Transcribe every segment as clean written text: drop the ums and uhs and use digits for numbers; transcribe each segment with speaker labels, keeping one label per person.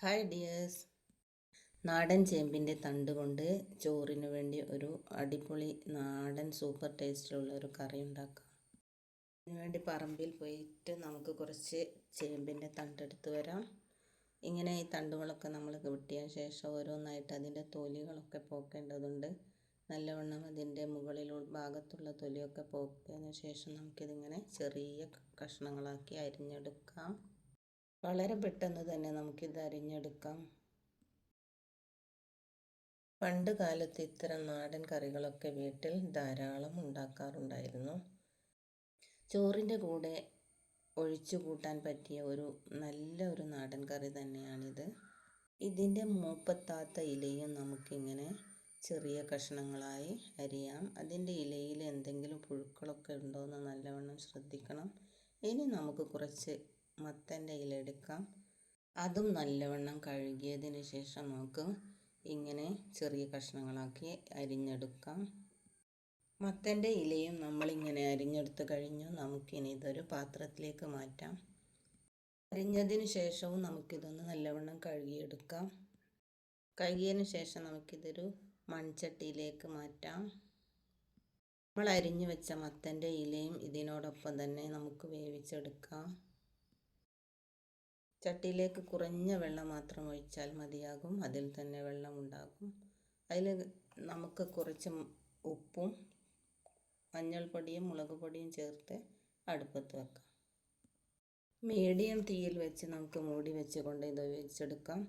Speaker 1: Hi dears. നാടൻ ചേമ്പിൻ്റെ തണ്ട് കൊണ്ട് ചോറിന് വേണ്ടി ഒരു അടിപൊളി നാടൻ സൂപ്പർ ടേസ്റ്റിലുള്ള ഒരു കറി ഉണ്ടാക്കാം. അതിനുവേണ്ടി പറമ്പിൽ പോയിട്ട് നമുക്ക് കുറച്ച് ചേമ്പിൻ്റെ തണ്ടെടുത്ത് വരാം. ഇങ്ങനെ ഈ തണ്ടുകളൊക്കെ നമ്മൾ വെട്ടിയ ശേഷം ഓരോന്നായിട്ട് അതിൻ്റെ തൊലികളൊക്കെ പോക്കേണ്ടതുണ്ട്. നല്ലവണ്ണം അതിൻ്റെ മുകളിലുള്ള ഭാഗത്തുള്ള തൊലിയൊക്കെ പോക്കിയതിന് ശേഷം നമുക്കിതിങ്ങനെ ചെറിയ കഷ്ണങ്ങളാക്കി അരിഞ്ഞെടുക്കാം. വളരെ പെട്ടെന്ന് തന്നെ നമുക്കിത് അരിഞ്ഞെടുക്കാം. പണ്ട് കാലത്ത് ഇത്തരം നാടൻ കറികളൊക്കെ വീട്ടിൽ ധാരാളം ഉണ്ടാക്കാറുണ്ടായിരുന്നു. ചോറിൻ്റെ കൂടെ ഒഴിച്ചു കൂട്ടാൻ പറ്റിയ നല്ല ഒരു നാടൻ കറി തന്നെയാണിത്. ഇതിൻ്റെ മൂപ്പെത്താത്ത ഇലയും നമുക്കിങ്ങനെ ചെറിയ കഷ്ണങ്ങളായി അരിയാം. അതിൻ്റെ ഇലയിൽ എന്തെങ്കിലും പുഴുക്കളൊക്കെ ഉണ്ടോ എന്ന് നല്ലവണ്ണം ശ്രദ്ധിക്കണം. ഇനി നമുക്ക് കുറച്ച് മത്തൻ്റെ ഇല എടുക്കാം. അതും നല്ലവണ്ണം കഴുകിയതിന് ശേഷം നമുക്ക് ഇങ്ങനെ ചെറിയ കഷ്ണങ്ങളാക്കി അരിഞ്ഞെടുക്കാം. മത്തൻ്റെ ഇലയും നമ്മളിങ്ങനെ അരിഞ്ഞെടുത്ത് കഴിഞ്ഞു. നമുക്കിനി ഇതൊരു പാത്രത്തിലേക്ക് മാറ്റാം. അരിഞ്ഞതിന് ശേഷവും നമുക്കിതൊന്ന് നല്ലവണ്ണം കഴുകിയെടുക്കാം. കഴുകിയതിന് ശേഷം നമുക്കിതൊരു മൺചട്ടിയിലേക്ക് മാറ്റാം. നമ്മൾ അരിഞ്ഞു വെച്ച മത്തൻ്റെ ഇലയും ഇതിനോടൊപ്പം തന്നെ നമുക്ക് വേവിച്ചെടുക്കാം. ചട്ടിയിലേക്ക് കുറഞ്ഞ വെള്ളം മാത്രം ഒഴിച്ചാൽ മതിയാകും. അതിൽ തന്നെ വെള്ളം ഉണ്ടാകും. അതിൽ നമുക്ക് കുറച്ച് ഉപ്പും മഞ്ഞൾപ്പൊടിയും മുളക് പൊടിയും ചേർത്ത് അടുപ്പത്ത് വെക്കാം. മീഡിയം തീയിൽ വെച്ച് നമുക്ക് മൂടി വെച്ചുകൊണ്ട് ഇത് വേവിച്ചെടുക്കാം.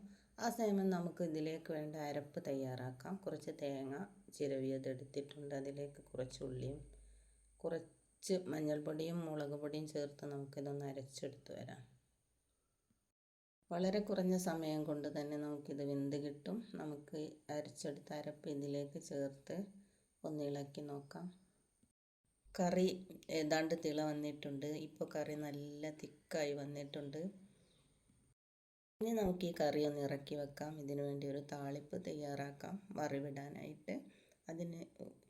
Speaker 1: ആ സമയം നമുക്ക് ഇതിലേക്ക് വേണ്ട അരപ്പ് തയ്യാറാക്കാം. കുറച്ച് തേങ്ങ ചിരവിയതെടുത്തിട്ടുണ്ട്. അതിലേക്ക് കുറച്ച് ഉള്ളിയും കുറച്ച് മഞ്ഞൾപ്പൊടിയും മുളക് പൊടിയും ചേർത്ത് നമുക്കിതൊന്ന് അരച്ചെടുത്ത് വരാം. വളരെ കുറഞ്ഞ സമയം കൊണ്ട് തന്നെ നമുക്കിത് വെന്ത് കിട്ടും. നമുക്ക് അരച്ചെടുത്ത അരപ്പ് ഇതിലേക്ക് ചേർത്ത് ഒന്ന് ഇളക്കി നോക്കാം. കറി ഏതാണ്ട് തിള വന്നിട്ടുണ്ട്. ഇപ്പോൾ കറി നല്ല തിക്കായി വന്നിട്ടുണ്ട്. ഇനി നമുക്ക് ഈ കറി ഒന്ന് ഇറക്കി വെക്കാം. ഇതിനു വേണ്ടി ഒരു താളിപ്പ് തയ്യാറാക്കാം. വറവിടാനായിട്ട് അതിന്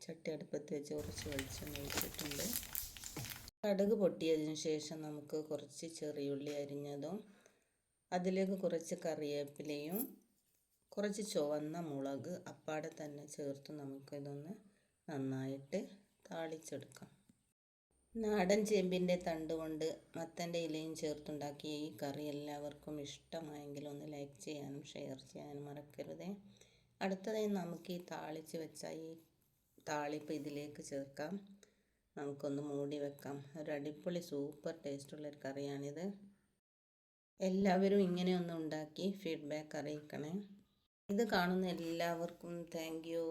Speaker 1: ചട്ടി അടുപ്പത്ത് വെച്ച് കുറച്ച് വെളിച്ചെണ്ണ ഒഴിച്ചിട്ടുണ്ട്. കടുക് പൊട്ടിയതിന് ശേഷം നമുക്ക് കുറച്ച് ചെറിയുള്ളി അരിഞ്ഞതും അതിലേക്ക് കുറച്ച് കറിവേപ്പിലയും കുറച്ച് ചുവന്ന മുളക് അപ്പാടെ തന്നെ ചേർത്ത് നമുക്കിതൊന്ന് നന്നായിട്ട് താളിച്ചെടുക്കാം. നാടൻ ചേമ്പിൻ്റെ തണ്ട് കൊണ്ട് മത്തൻ്റെ ഇലയും ചേർത്തുണ്ടാക്കിയ ഈ കറി എല്ലാവർക്കും ഇഷ്ടമായെങ്കിൽ ഒന്ന് ലൈക്ക് ചെയ്യാനും ഷെയർ ചെയ്യാനും മറക്കരുതേ. അടുത്തതായി നമുക്ക് ഈ താളിച്ച് വെച്ച ഈ താളിപ്പ് ഇതിലേക്ക് ചേർക്കാം. നമുക്കൊന്ന് മൂടി വെക്കാം. ഒരു അടിപൊളി സൂപ്പർ ടേസ്റ്റുള്ളൊരു കറിയാണിത്. എല്ലാവരും ഇങ്ങനെ ഒന്ന് ഉണ്ടാക്കി ഫീഡ്ബാക്ക് അറിയിക്കണേ. ഇത് കാണുന്ന എല്ലാവർക്കും താങ്ക് യു.